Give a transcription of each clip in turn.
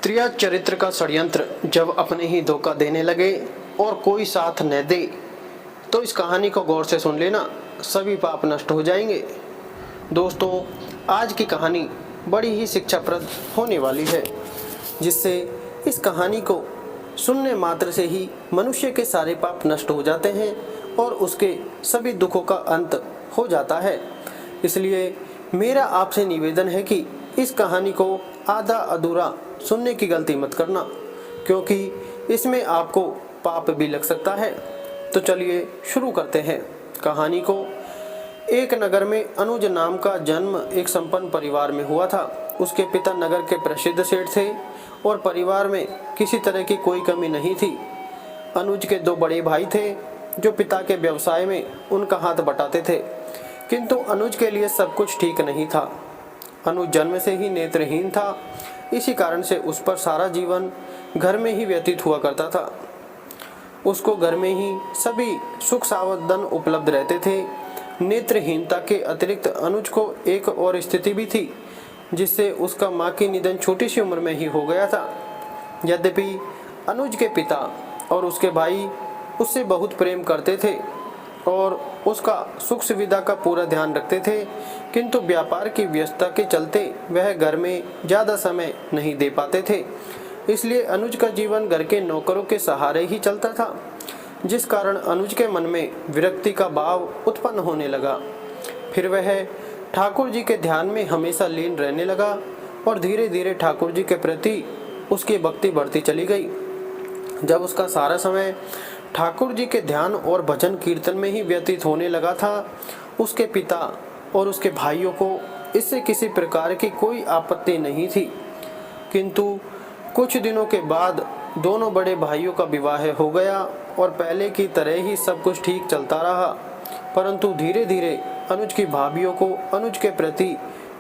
त्रिया चरित्र का षड्यंत्र जब अपने ही धोखा देने लगे और कोई साथ न दे, तो इस कहानी को गौर से सुन लेना, सभी पाप नष्ट हो जाएंगे। दोस्तों, आज की कहानी बड़ी ही शिक्षाप्रद होने वाली है, जिससे इस कहानी को सुनने मात्र से ही मनुष्य के सारे पाप नष्ट हो जाते हैं और उसके सभी दुखों का अंत हो जाता है। इसलिए मेरा आपसे निवेदन है कि इस कहानी को आधा अधूरा सुनने की गलती मत करना, क्योंकि इसमें आपको पाप भी लग सकता है। तो चलिए शुरू करते हैं कहानी को। एक नगर में अनुज नाम का जन्म एक संपन्न परिवार में हुआ था। उसके पिता नगर के प्रसिद्ध सेठ थे और परिवार में किसी तरह की कोई कमी नहीं थी। अनुज के दो बड़े भाई थे जो पिता के व्यवसाय में उनका हाथ बटाते थे, किंतु अनुज के लिए सब कुछ ठीक नहीं था। अनुज जन्म से ही नेत्रहीन था, इसी कारण से उस पर सारा जीवन घर में ही व्यतीत हुआ करता था। उसको घर में ही सभी सुख सावधान उपलब्ध रहते थे। नेत्रहीनता के अतिरिक्त अनुज को एक और स्थिति भी थी, जिससे उसका माँ की निधन छोटी सी उम्र में ही हो गया था। यद्यपि अनुज के पिता और उसके भाई उससे बहुत प्रेम करते थे और उसका सुख सुविधा का पूरा ध्यान रखते थे, किंतु व्यापार की व्यस्तता के चलते वह घर में ज़्यादा समय नहीं दे पाते थे। इसलिए अनुज का जीवन घर के नौकरों के सहारे ही चलता था, जिस कारण अनुज के मन में विरक्ति का भाव उत्पन्न होने लगा। फिर वह ठाकुर जी के ध्यान में हमेशा लीन रहने लगा और धीरे धीरे ठाकुर जी के प्रति उसकी भक्ति बढ़ती चली गई। जब उसका सारा समय ठाकुर जी के ध्यान और भजन कीर्तन में ही व्यतीत होने लगा था, उसके पिता और उसके भाइयों को इससे किसी प्रकार की कोई आपत्ति नहीं थी। किंतु कुछ दिनों के बाद दोनों बड़े भाइयों का विवाह हो गया और पहले की तरह ही सब कुछ ठीक चलता रहा, परंतु धीरे धीरे अनुज की भाभियों को अनुज के प्रति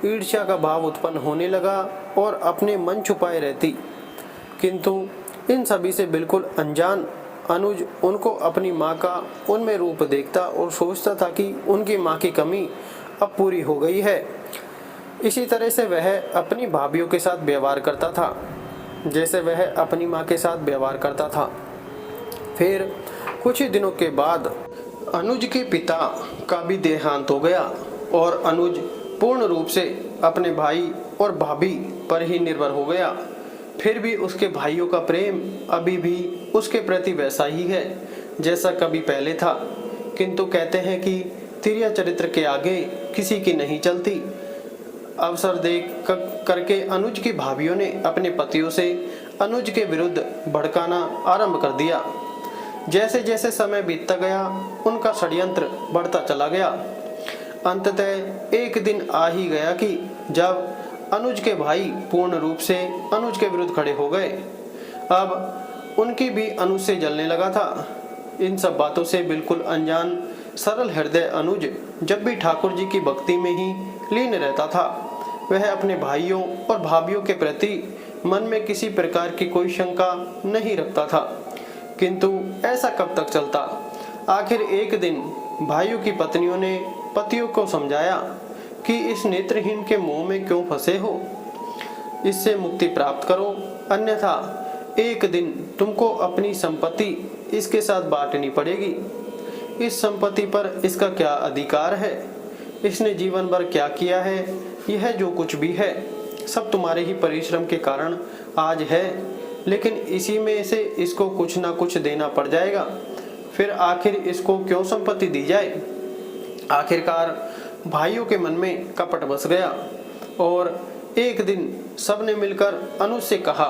ईर्ष्या का भाव उत्पन्न होने लगा और अपने मन छुपाए रहती। किंतु इन सभी से बिल्कुल अनजान अनुज उनको अपनी माँ का उनमें रूप देखता और सोचता था कि उनकी माँ की कमी अब पूरी हो गई है। इसी तरह से वह अपनी भाभियों के साथ व्यवहार करता था, जैसे वह अपनी माँ के साथ व्यवहार करता था। फिर कुछ ही दिनों के बाद अनुज के पिता का भी देहांत हो गया और अनुज पूर्ण रूप से अपने भाई और भाभी पर ही निर्भर हो गया। फिर भी उसके भाइयों का प्रेम अभी भी उसके प्रति वैसा ही है जैसा कभी पहले था, किंतु कहते हैं कि तिरिया चरित्र के आगे किसी की नहीं चलती। अवसर देख करके अनुज की भाभियों ने अपने पतियों से अनुज के विरुद्ध भड़काना आरंभ कर दिया। जैसे जैसे समय बीतता गया, उनका षड्यंत्र बढ़ता चला गया। अंततः एक दिन आ ही गया कि जब अनुज के भाई पूर्ण रूप से अनुज के विरुद्ध खड़े हो गए। अब उनकी भी अनुज से जलने लगा था। इन सब बातों से बिल्कुल अनजान सरल हृदय अनुज जब भी ठाकुर जी की भक्ति में ही लीन रहता था, वह अपने भाइयों और भाभियों के प्रति मन में किसी प्रकार की कोई शंका नहीं रखता था। किंतु ऐसा कब तक चलता? आखिर एक दिन भाइयों की पत्नियों ने पतियों को समझाया कि इस नेत्रहीन के मोह में क्यों फंसे हो, इससे मुक्ति प्राप्त करो, अन्यथा एक दिन तुमको अपनी संपत्ति इसके साथ बांटनी पड़ेगी। इस संपत्ति पर इसका क्या अधिकार है? इसने जीवन भर क्या किया है? यह जो कुछ भी है सब तुम्हारे ही परिश्रम के कारण आज है, लेकिन इसी में से इसको कुछ ना कुछ देना पड़ जाएगा। फिर आखिर इसको क्यों संपत्ति दी जाए? आखिरकार भाइयों के मन में कपट बस गया और एक दिन सबने मिलकर अनुज से कहा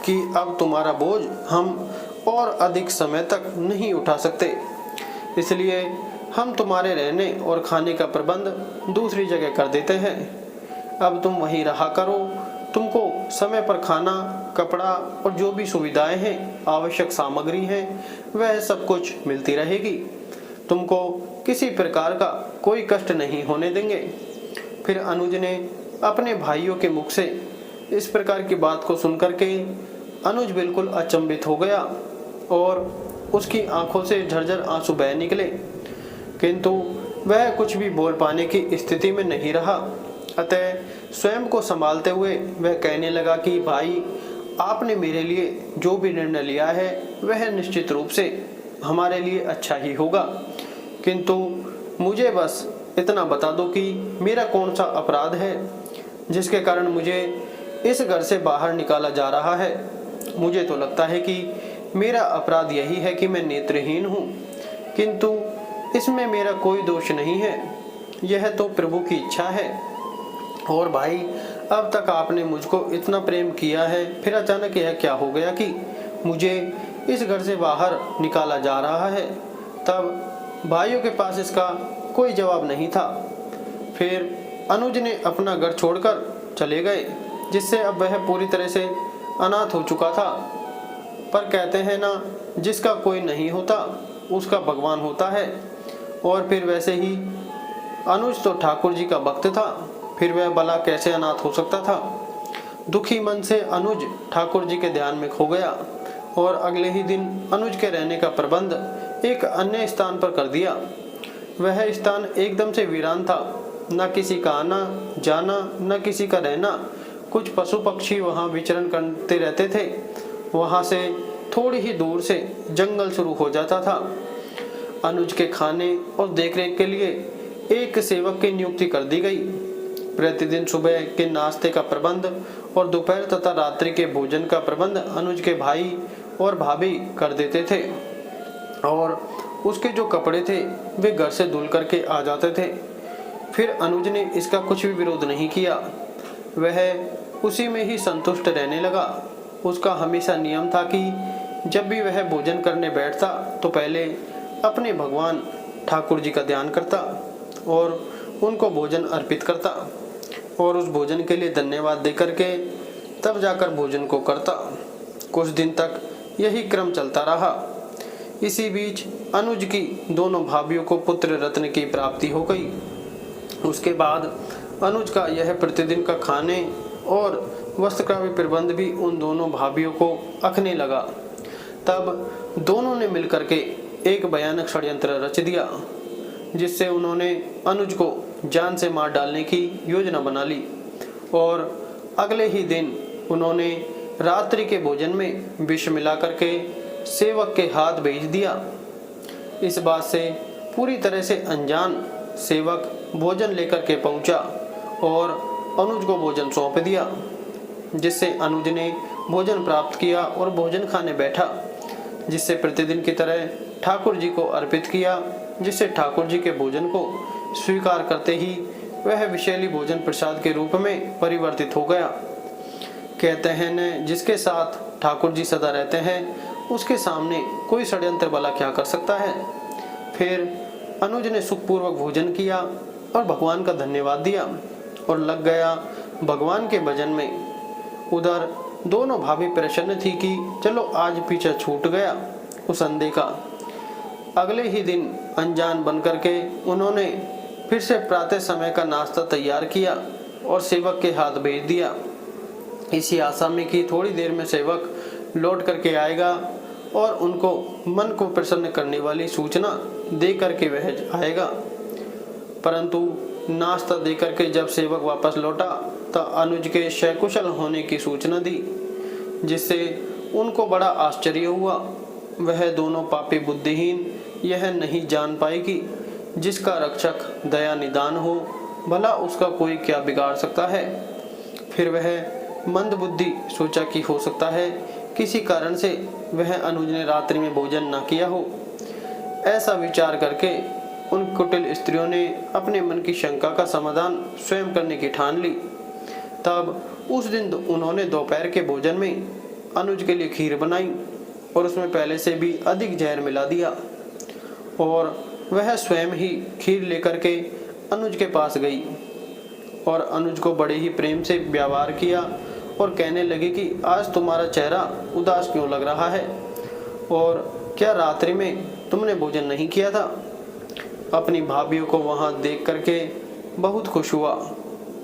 कि अब तुम्हारा बोझ हम और अधिक समय तक नहीं उठा सकते, इसलिए हम तुम्हारे रहने और खाने का प्रबंध दूसरी जगह कर देते हैं। अब तुम वहीं रहा करो। तुमको समय पर खाना, कपड़ा और जो भी सुविधाएं हैं, आवश्यक सामग्री है, वह सब कुछ मिलती रहेगी। तुमको किसी प्रकार का कोई कष्ट नहीं होने देंगे। फिर अनुज ने अपने भाइयों के मुख से इस प्रकार की बात को सुनकर के अनुज बिल्कुल अचंभित हो गया और उसकी आंखों से झरझर आंसू बह निकले, किंतु वह कुछ भी बोल पाने की स्थिति में नहीं रहा। अतः स्वयं को संभालते हुए वह कहने लगा कि भाई, आपने मेरे लिए जो भी निर्णय लिया है वह निश्चित रूप से हमारे लिए अच्छा ही होगा, किंतु मुझे बस इतना बता दो कि मेरा कौन सा अपराध है जिसके कारण मुझे इस घर से बाहर निकाला जा रहा है। मुझे तो लगता है कि मेरा अपराध यही है कि मैं नेत्रहीन हूँ, किंतु इसमें मेरा कोई दोष नहीं है, यह तो प्रभु की इच्छा है। और भाई, अब तक आपने मुझको इतना प्रेम किया है, फिर अचानक यह क्या हो गया कि मुझे इस घर से बाहर निकाला जा रहा है। तब भाइयों के पास इसका कोई जवाब नहीं था। फिर अनुज ने अपना घर छोड़कर चले गए, जिससे अब वह पूरी तरह से अनाथ हो चुका था। पर कहते हैं ना, जिसका कोई नहीं होता उसका भगवान होता है। और फिर वैसे ही अनुज तो ठाकुर जी का भक्त था, फिर वह भला कैसे अनाथ हो सकता था। दुखी मन से अनुज ठाकुर जी के ध्यान में खो गया और अगले ही दिन अनुज के रहने का प्रबंध एक अन्य स्थान पर कर दिया। वह स्थान एकदम से वीरान था, न किसी का आना जाना, न किसी का रहना। कुछ पशु पक्षी वहां विचरण करते रहते थे। वहां से थोड़ी ही दूर से जंगल शुरू हो जाता था। अनुज के खाने और देखरेख के लिए एक सेवक की नियुक्ति कर दी गई। प्रतिदिन सुबह के नाश्ते का प्रबंध और दोपहर तथा रात्रि के भोजन का प्रबंध अनुज के भाई और भाभी कर देते थे, और उसके जो कपड़े थे वे घर से धुल करके आ जाते थे। फिर अनुज ने इसका कुछ भी विरोध नहीं किया, वह उसी में ही संतुष्ट रहने लगा। उसका हमेशा नियम था कि जब भी वह भोजन करने बैठता तो पहले अपने भगवान ठाकुर जी का ध्यान करता और उनको भोजन अर्पित करता, और उस भोजन के लिए धन्यवाद देकर के तब जाकर भोजन को करता। कुछ दिन तक यही क्रम चलता रहा। इसी बीच अनुज की दोनों भाभीयों को पुत्र रत्न की प्राप्ति हो गई। उसके बाद अनुज का यह प्रतिदिन का खाने और वस्त्र का भी प्रबंध भी उन दोनों भाभीयों को अखने लगा। तब दोनों ने मिलकर के एक भयानक षड्यंत्र रच दिया, जिससे उन्होंने अनुज को जान से मार डालने की योजना बना ली। और अगले ही दिन उन्होंने रात्रि के भोजन में विष मिला करके सेवक के हाथ भेज दिया। इस बात से पूरी तरह से अनजान सेवक भोजन लेकर के पहुंचा और अनुज को भोजन सौंप दिया, जिससे अनुज ने भोजन प्राप्त किया और भोजन खाने बैठा, जिससे प्रतिदिन की तरह ठाकुर जी को अर्पित किया, जिससे ठाकुर जी के भोजन को स्वीकार करते ही वह विषैली भोजन प्रसाद के रूप में परिवर्तित हो गया। कहते हैं न, जिसके साथ ठाकुर जी सदा रहते हैं उसके सामने कोई षड्यंत्र भला क्या कर सकता है। फिर अनुज ने सुखपूर्वक भोजन किया और भगवान का धन्यवाद दिया और लग गया भगवान के भजन में। उधर दोनों भाभी प्रसन्न थी कि चलो आज पीछा छूट गया उस अंधे का। अगले ही दिन अनजान बन करके उन्होंने फिर से प्रातः समय का नाश्ता तैयार किया और सेवक के हाथ भेज दिया, इसी आशा में कि थोड़ी देर में सेवक लौट करके आएगा और उनको मन को प्रसन्न करने वाली सूचना दे करके वह आएगा। परंतु नाश्ता दे करके जब सेवक वापस लौटा तो अनुज के सकुशल होने की सूचना दी, जिससे उनको बड़ा आश्चर्य हुआ। वह दोनों पापी बुद्धिहीन यह नहीं जान पाए कि जिसका रक्षक दया निदान हो, भला उसका कोई क्या बिगाड़ सकता है। फिर वह मंद बुद्धि सोचा कि हो सकता है किसी कारण से वह अनुज ने रात्रि में भोजन न किया हो। ऐसा विचार करके उन कुटिल स्त्रियों ने अपने मन की शंका का समाधान स्वयं करने की ठान ली। तब उस दिन उन्होंने दोपहर के भोजन में अनुज के लिए खीर बनाई और उसमें पहले से भी अधिक जहर मिला दिया, और वह स्वयं ही खीर लेकर के अनुज के पास गई और अनुज को बड़े ही प्रेम से व्यवहार किया और कहने लगी कि आज तुम्हारा चेहरा उदास क्यों लग रहा है, और क्या रात्रि में तुमने भोजन नहीं किया था। अपनी भाभीयों को वहां देख करके बहुत खुश हुआ।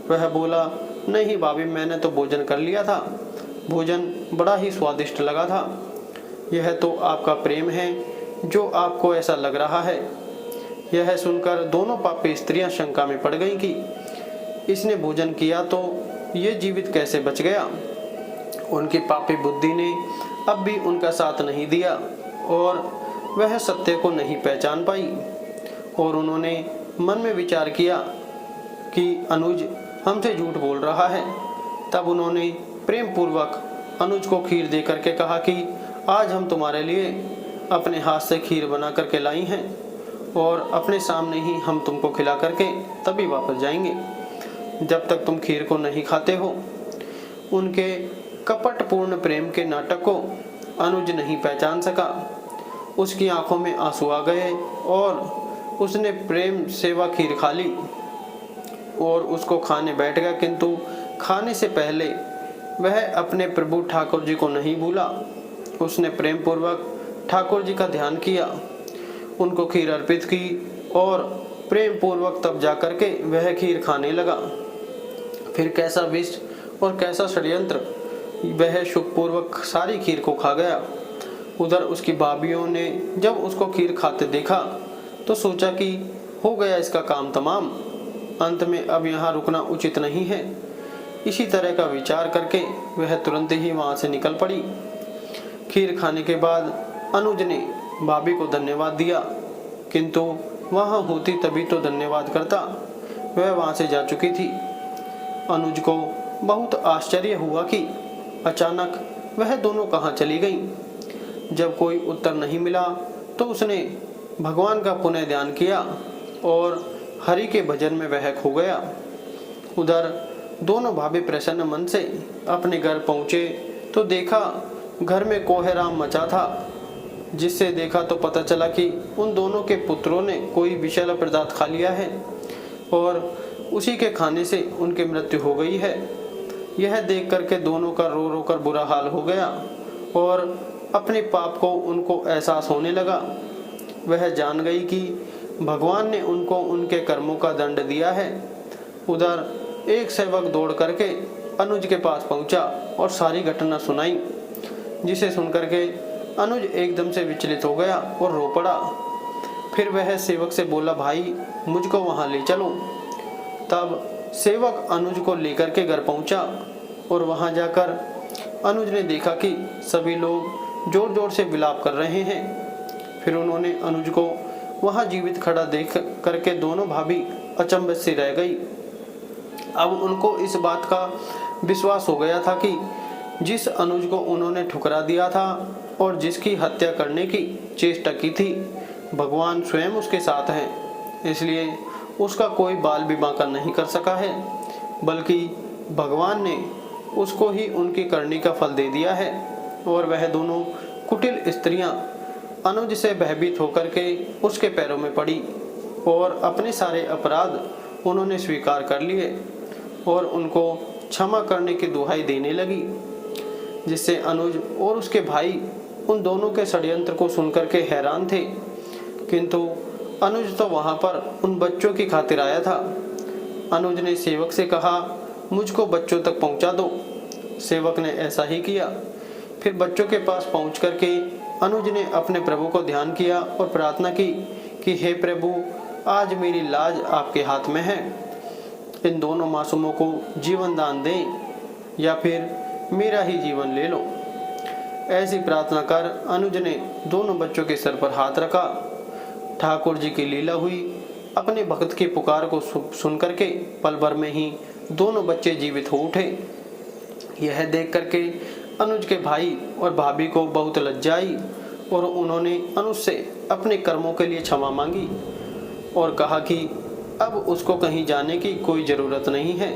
वह बोला, नहीं भाभी, मैंने तो भोजन कर लिया था, भोजन बड़ा ही स्वादिष्ट लगा था। यह तो आपका प्रेम है जो आपको ऐसा लग रहा है। यह सुनकर दोनों पापी स्त्रियां शंका में पड़ गईं कि इसने भोजन किया तो ये जीवित कैसे बच गया। उनकी पापी बुद्धि ने अब भी उनका साथ नहीं दिया और वह सत्य को नहीं पहचान पाई और उन्होंने मन में विचार किया कि अनुज हमसे झूठ बोल रहा है। तब उन्होंने प्रेम पूर्वक अनुज को खीर दे करके कहा कि आज हम तुम्हारे लिए अपने हाथ से खीर बना करके लाई हैं और अपने सामने ही हम तुमको खिला करके तभी वापस जाएंगे। जब तक तुम खीर को नहीं खाते हो। उनके कपटपूर्ण प्रेम के नाटक को अनुज नहीं पहचान सका। उसकी आंखों में आंसू आ गए और उसने प्रेम सेवा खीर खा ली और उसको खाने बैठ गया, किंतु खाने से पहले वह अपने प्रभु ठाकुर जी को नहीं भूला। उसने प्रेम पूर्वक ठाकुर जी का ध्यान किया, उनको खीर अर्पित की और प्रेम पूर्वक तब जाकर के वह खीर खाने लगा। फिर कैसा विष और कैसा षड्यंत्र, वह सुखपूर्वक सारी खीर को खा गया। उधर उसकी भाभियों ने जब उसको खीर खाते देखा तो सोचा कि हो गया इसका काम तमाम, अंत में अब यहाँ रुकना उचित नहीं है। इसी तरह का विचार करके वह तुरंत ही वहाँ से निकल पड़ी। खीर खाने के बाद अनुज ने भाभी को धन्यवाद दिया, किंतु वहाँ होती तभी तो धन्यवाद करता, वह वहाँ से जा चुकी थी। अनुज को बहुत आश्चर्य हुआ कि अचानक वह दोनों कहाँ चली गईं। जब कोई उत्तर नहीं मिला तो उसने भगवान का पुनः ध्यान किया और हरि के भजन में वह खो गया। उधर दोनों भाभी प्रसन्न मन से अपने घर पहुँचे तो देखा घर में कोहराम मचा था, जिससे देखा तो पता चला कि उन दोनों के पुत्रों ने कोई विषैला पदार्थ खा लिया है और उसी के खाने से उनकी मृत्यु हो गई है। यह देख करके दोनों का रो रो कर बुरा हाल हो गया और अपने पाप को उनको एहसास होने लगा। वह जान गई कि भगवान ने उनको उनके कर्मों का दंड दिया है। उधर एक सेवक दौड़ करके अनुज के पास पहुंचा और सारी घटना सुनाई, जिसे सुनकर के अनुज एकदम से विचलित हो गया और रो पड़ा। फिर वह सेवक से बोला, भाई मुझको वहाँ ले चलो। तब सेवक अनुज को लेकर के घर पहुंचा और वहाँ जाकर अनुज ने देखा कि सभी लोग जोर जोर से विलाप कर रहे हैं। फिर उन्होंने अनुज को वहाँ जीवित खड़ा देख करके दोनों भाभी अचंभित सी रह गई। अब उनको इस बात का विश्वास हो गया था कि जिस अनुज को उन्होंने ठुकरा दिया था और जिसकी हत्या करने की चेष्टा की थी, भगवान स्वयं उसके साथ हैं। इसलिए उसका कोई बाल भी बांका नहीं कर सका है, बल्कि भगवान ने उसको ही उनकी करनी का फल दे दिया है। और वह दोनों कुटिल स्त्रियां अनुज से भयभीत होकर के उसके पैरों में पड़ी और अपने सारे अपराध उन्होंने स्वीकार कर लिए और उनको क्षमा करने की दुहाई देने लगी, जिससे अनुज और उसके भाई उन दोनों के षड्यंत्र को सुनकर के हैरान थे। किंतु अनुज तो वहां पर उन बच्चों की खातिर आया था। अनुज ने सेवक से कहा, मुझको बच्चों तक पहुंचा दो। सेवक ने ऐसा ही किया। फिर बच्चों के पास पहुंच करके अनुज ने अपने प्रभु को ध्यान किया और प्रार्थना की कि हे प्रभु, आज मेरी लाज आपके हाथ में है। इन दोनों मासूमों को जीवन दान दें या फिर मेरा ही जीवन ले लो। ऐसी प्रार्थना कर अनुज ने दोनों बच्चों के सर पर हाथ रखा। ठाकुर जी की लीला हुई। अपने भक्त की पुकार को सुन करके पल भर में ही दोनों बच्चे जीवित हो उठे। यह देख करके अनुज के भाई और भाभी को बहुत लज्जा आई और उन्होंने अनुज से अपने कर्मों के लिए क्षमा मांगी और कहा कि अब उसको कहीं जाने की कोई ज़रूरत नहीं है,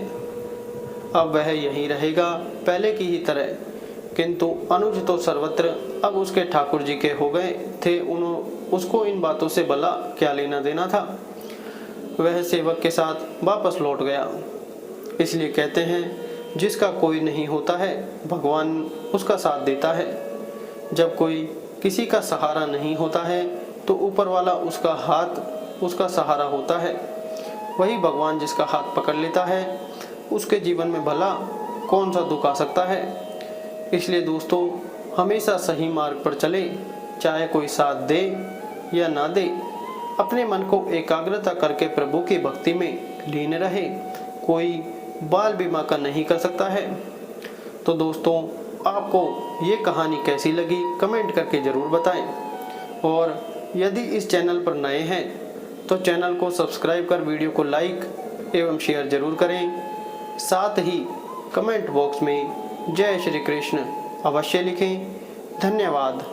अब वह यहीं रहेगा पहले की ही तरह। किंतु अनुज तो सर्वत्र अब उसके ठाकुर जी के हो गए थे। उसको इन बातों से भला क्या लेना देना था। वह सेवक के साथ वापस लौट गया। इसलिए कहते हैं, जिसका कोई नहीं होता है भगवान उसका साथ देता है। जब कोई किसी का सहारा नहीं होता है तो ऊपर वाला उसका हाथ उसका सहारा होता है। वही भगवान जिसका हाथ पकड़ लेता है उसके जीवन में भला कौन सा दुख आ सकता है। इसलिए दोस्तों, हमेशा सही मार्ग पर चले, चाहे कोई साथ दे या ना दे। अपने मन को एकाग्रता करके प्रभु की भक्ति में लीन रहे। कोई बाल बीमा का नहीं कर सकता है। तो दोस्तों, आपको ये कहानी कैसी लगी कमेंट करके ज़रूर बताएं। और यदि इस चैनल पर नए हैं तो चैनल को सब्सक्राइब कर वीडियो को लाइक एवं शेयर जरूर करें। साथ ही कमेंट बॉक्स में जय श्री कृष्ण अवश्य लिखें। धन्यवाद।